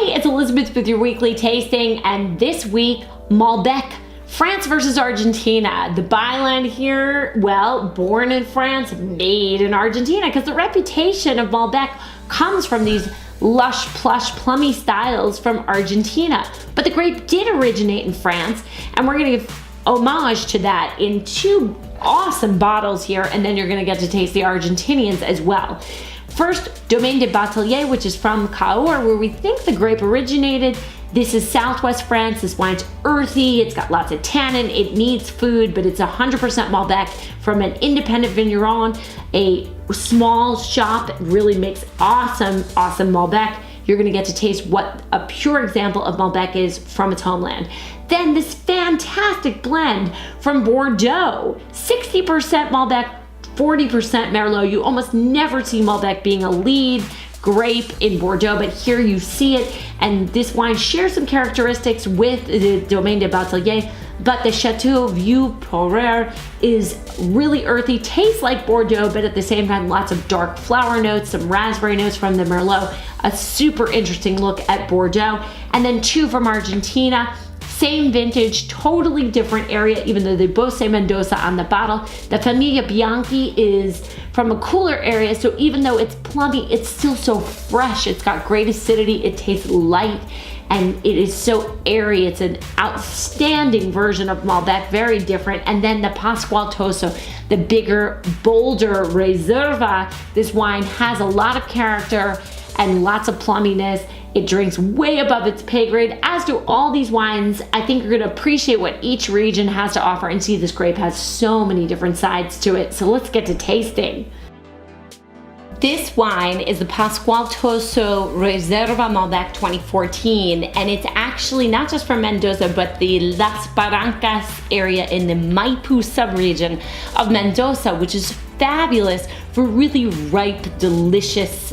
Hey, it's Elizabeth with your weekly tasting, and this week, Malbec, France versus Argentina. The byline here, well, born in France, made in Argentina, because the reputation of Malbec comes from these lush, plush, plummy styles from Argentina. But the grape did originate in France, and we're gonna give homage to that in two awesome bottles here, and then you're gonna get to taste the Argentinians as well. First, Domaine de Bateliers, which is from Cahors, where we think the grape originated. This is Southwest France. This wine's earthy. It's got lots of tannin. It needs food, but it's 100% Malbec from an independent vigneron, a small shop that really makes awesome Malbec. You're gonna get to taste what a pure example of Malbec is from its homeland. Then this fantastic blend from Bordeaux, 60% Malbec, 40% Merlot. You almost never see Malbec being a lead grape in Bordeaux, but here you see it. And this wine shares some characteristics with the Domaine de Bateliers, but the Chateau Vieux Poirier is really earthy, tastes like Bordeaux, but at the same time, lots of dark flower notes, some raspberry notes from the Merlot, a super interesting look at Bordeaux. And then two from Argentina. Same vintage, totally different area, even though they both say Mendoza on the bottle. The Famiglia Bianchi is from a cooler area, so even though it's plummy, it's still so fresh. It's got great acidity, it tastes light, and it is so airy. It's an outstanding version of Malbec, very different. And then the Pascual Toso, the bigger, bolder Reserva. This wine has a lot of character and lots of plumminess. It drinks way above its pay grade, as do all these wines. I think you're gonna appreciate what each region has to offer and see this grape has so many different sides to it. So let's get to tasting. This wine is the Pascual Toso Reserva Malbec 2014, and it's actually not just from Mendoza, but the Las Barrancas area in the Maipú subregion of Mendoza, which is fabulous for really ripe, delicious,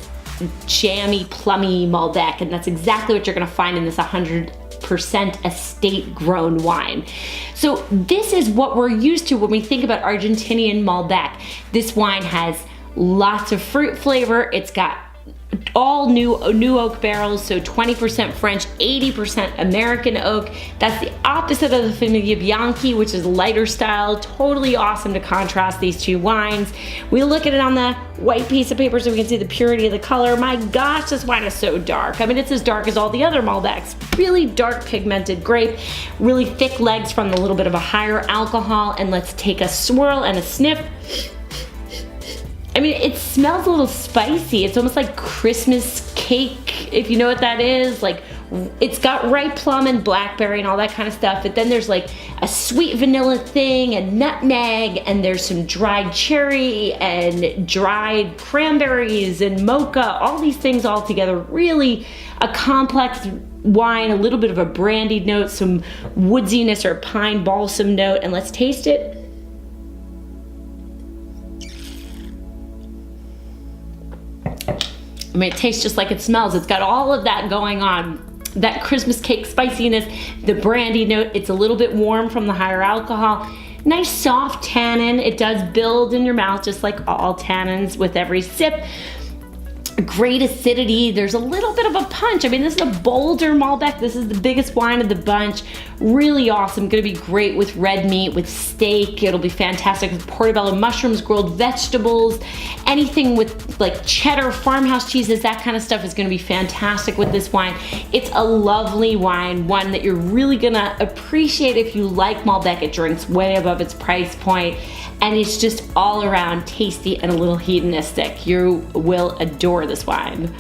jammy, plummy Malbec, and that's exactly what you're gonna find in this 100% estate grown wine. So this is what we're used to when we think about Argentinian Malbec. This wine has lots of fruit flavor. It's got all new oak barrels, so 20% French, 80% American oak. That's the opposite of the Famiglia Bianchi, which is lighter style. Totally awesome to contrast these two wines. We look at it on the white piece of paper so we can see the purity of the color. My gosh, this wine is so dark. I mean, it's as dark as all the other Malbecs. Really dark pigmented grape, really thick legs from a little bit of a higher alcohol. And let's take a swirl and a sniff. I mean, it smells a little spicy. It's almost like Christmas cake, if you know what that is. Like, it's got ripe plum and blackberry and all that kind of stuff, but then there's like a sweet vanilla thing and nutmeg, and there's some dried cherry and dried cranberries and mocha, all these things all together. Really a complex wine, a little bit of a brandied note, some woodsiness or pine balsam note, and let's taste it. I mean, it tastes just like it smells. It's got all of that going on. That Christmas cake spiciness, the brandy note. It's a little bit warm from the higher alcohol. Nice soft tannin. It does build in your mouth just like all tannins with every sip. Great acidity. There's a little bit of a punch. I mean, this is a bolder Malbec. This is the biggest wine of the bunch. Really awesome. Gonna be great with red meat, with steak. It'll be fantastic with portobello mushrooms, grilled vegetables, anything with like cheddar, farmhouse cheeses, that kind of stuff is gonna be fantastic with this wine. It's a lovely wine, one that you're really gonna appreciate if you like Malbec. It drinks way above its price point, and it's just all around tasty and a little hedonistic. You will adore this wine.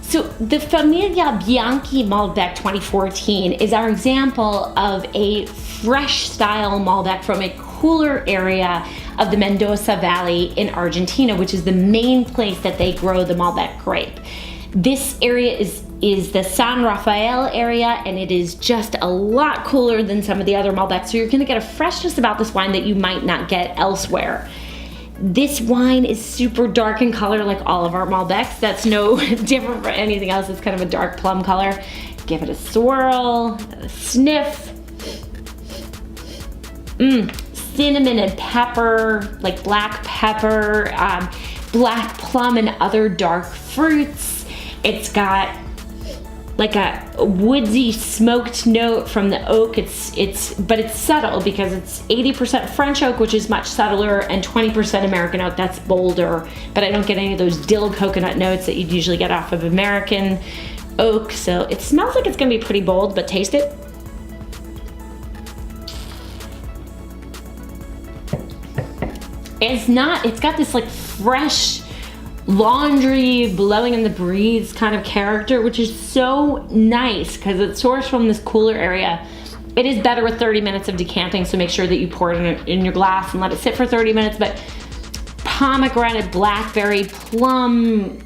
So the Famiglia Bianchi Malbec 2014 is our example of a fresh style Malbec from a cooler area of the Mendoza Valley in Argentina, which is the main place that they grow the Malbec grape. This area is the San Rafael area, and it is just a lot cooler than some of the other Malbecs, so you're gonna get a freshness about this wine that you might not get elsewhere. This wine is super dark in color like all of our Malbecs. That's no different from anything else. It's kind of a dark plum color. Give it a swirl, a sniff. Cinnamon and pepper, like black pepper, black plum and other dark fruits. It's got like a woodsy smoked note from the oak. But it's subtle because it's 80% French oak, which is much subtler, and 20% American oak, that's bolder. But I don't get any of those dill coconut notes that you'd usually get off of American oak. So it smells like it's gonna be pretty bold, but taste it. It's not, it's got this like fresh laundry blowing in the breeze kind of character, which is so nice because it's sourced from this cooler area. It is better with 30 minutes of decanting, so make sure that you pour it in your glass and let it sit for 30 minutes. But pomegranate, blackberry, plum,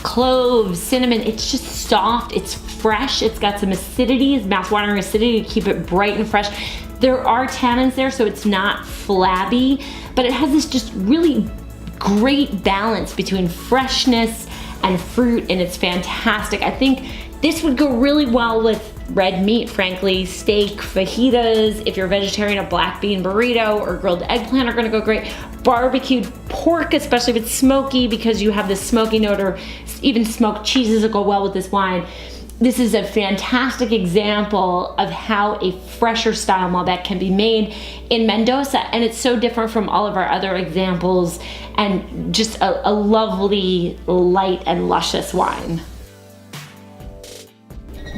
cloves, cinnamon, it's just soft, it's fresh, it's got some acidity, it's mouth-watering acidity to keep it bright and fresh. There are tannins there, so it's not flabby, but it has this just really great balance between freshness and fruit, and it's fantastic. I think this would go really well with red meat, frankly. Steak, fajitas, if you're a vegetarian, a black bean burrito or grilled eggplant are gonna go great. Barbecued pork, especially if it's smoky, because you have this smoky note, or even smoked cheeses that go well with this wine. This is a fantastic example of how a fresher style Malbec can be made in Mendoza, and it's so different from all of our other examples, and just a lovely, light and luscious wine.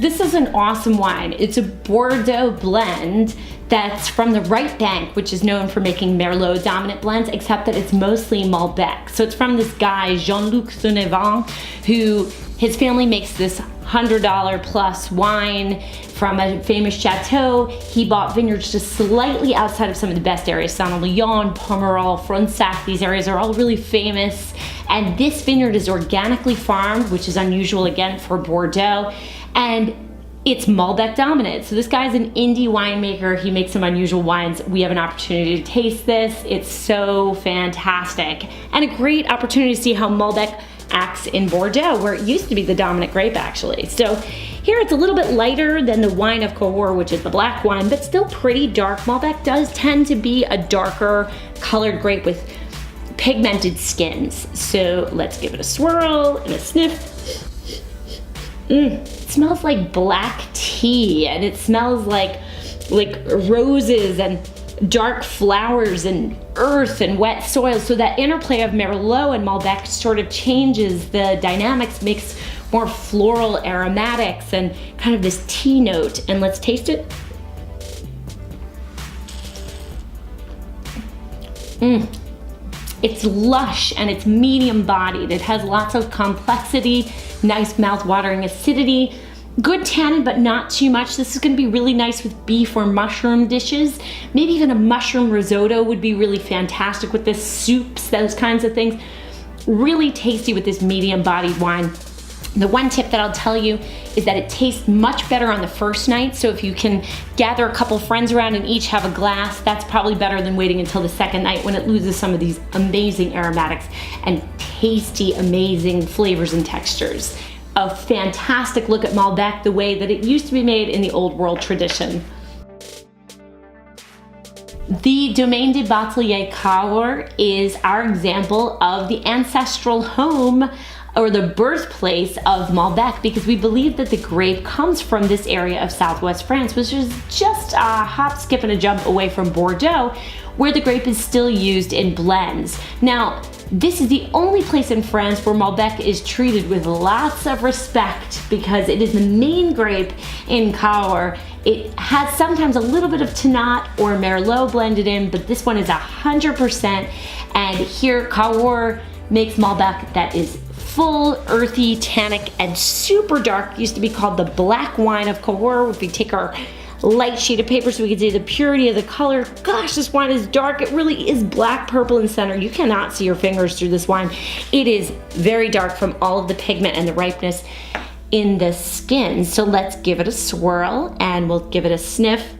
This is an awesome wine. It's a Bordeaux blend that's from the right bank, which is known for making Merlot dominant blends, except that it's mostly Malbec. So it's from this guy, Jean-Luc Sunevant, who his family makes this $100 plus wine from a famous chateau. He bought vineyards just slightly outside of some of the best areas, Saint-Leon, Pomerol, Fronsac. These areas are all really famous. And this vineyard is organically farmed, which is unusual again for Bordeaux. And it's Malbec dominant. So this guy's an indie winemaker. He makes some unusual wines. We have an opportunity to taste this. It's so fantastic. And a great opportunity to see how Malbec acts in Bordeaux, where it used to be the dominant grape, actually. So here it's a little bit lighter than the wine of Cahors, which is the black wine, but still pretty dark. Malbec does tend to be a darker colored grape with pigmented skins. So let's give it a swirl and a sniff. It smells like black tea, and it smells like roses and dark flowers and earth and wet soil. So that interplay of Merlot and Malbec sort of changes the dynamics, makes more floral aromatics and kind of this tea note. And let's taste it. It's lush and it's medium bodied. It has lots of complexity, nice mouth-watering acidity, good tannin, but not too much. This is gonna be really nice with beef or mushroom dishes. Maybe even a mushroom risotto would be really fantastic with this, soups, those kinds of things. Really tasty with this medium bodied wine. The one tip that I'll tell you is that it tastes much better on the first night. So if you can gather a couple friends around and each have a glass, that's probably better than waiting until the second night when it loses some of these amazing aromatics and tasty, amazing flavors and textures. A fantastic look at Malbec the way that it used to be made in the old world tradition. The Domaine de Bateliers Cahors is our example of the ancestral home or the birthplace of Malbec, because we believe that the grape comes from this area of southwest France, which is just a hop, skip, and a jump away from Bordeaux, where the grape is still used in blends. Now, this is the only place in France where Malbec is treated with lots of respect because it is the main grape in Cahors. It has sometimes a little bit of Tannat or Merlot blended in, but this one is 100%. And here, Cahors makes Malbec that is full, earthy, tannic, and super dark. It used to be called the black wine of Cahors. If we take our light sheet of paper so we can see the purity of the color. Gosh, this wine is dark. It really is black, purple in center. You cannot see your fingers through this wine. It is very dark from all of the pigment and the ripeness in the skin. So let's give it a swirl and we'll give it a sniff.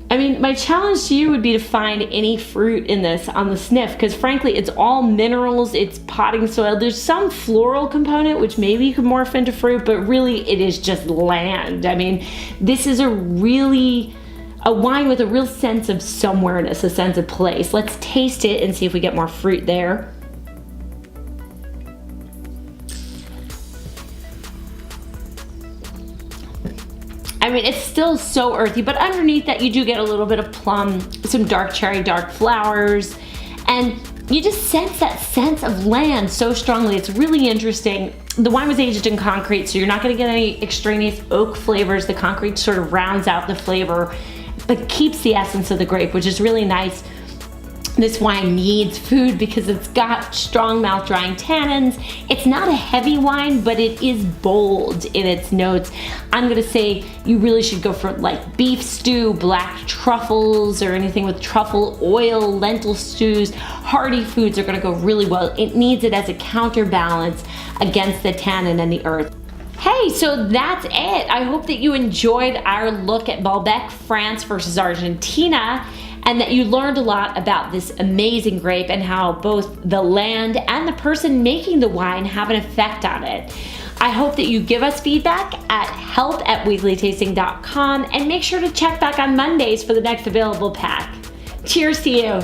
I mean, my challenge to you would be to find any fruit in this on the sniff, because frankly, it's all minerals, it's potting soil. There's some floral component, which maybe you could morph into fruit, but really it is just land. I mean, this is a wine with a real sense of somewhereness, a sense of place. Let's taste it and see if we get more fruit there. I mean, it's still so earthy, but underneath that you do get a little bit of plum, some dark cherry, dark flowers, and you just sense that sense of land so strongly. It's really interesting. The wine was aged in concrete, so you're not gonna get any extraneous oak flavors. The concrete sort of rounds out the flavor, but keeps the essence of the grape, which is really nice. This wine needs food because it's got strong mouth drying tannins. It's not a heavy wine, but it is bold in its notes. I'm gonna say you really should go for like beef stew, black truffles, or anything with truffle oil, lentil stews. Hearty foods are gonna go really well. It needs it as a counterbalance against the tannin and the earth. Hey, so that's it. I hope that you enjoyed our look at Malbec, France versus Argentina, and that you learned a lot about this amazing grape and how both the land and the person making the wine have an effect on it. I hope that you give us feedback at help@weeklytasting.com and make sure to check back on Mondays for the next available pack. Cheers to you.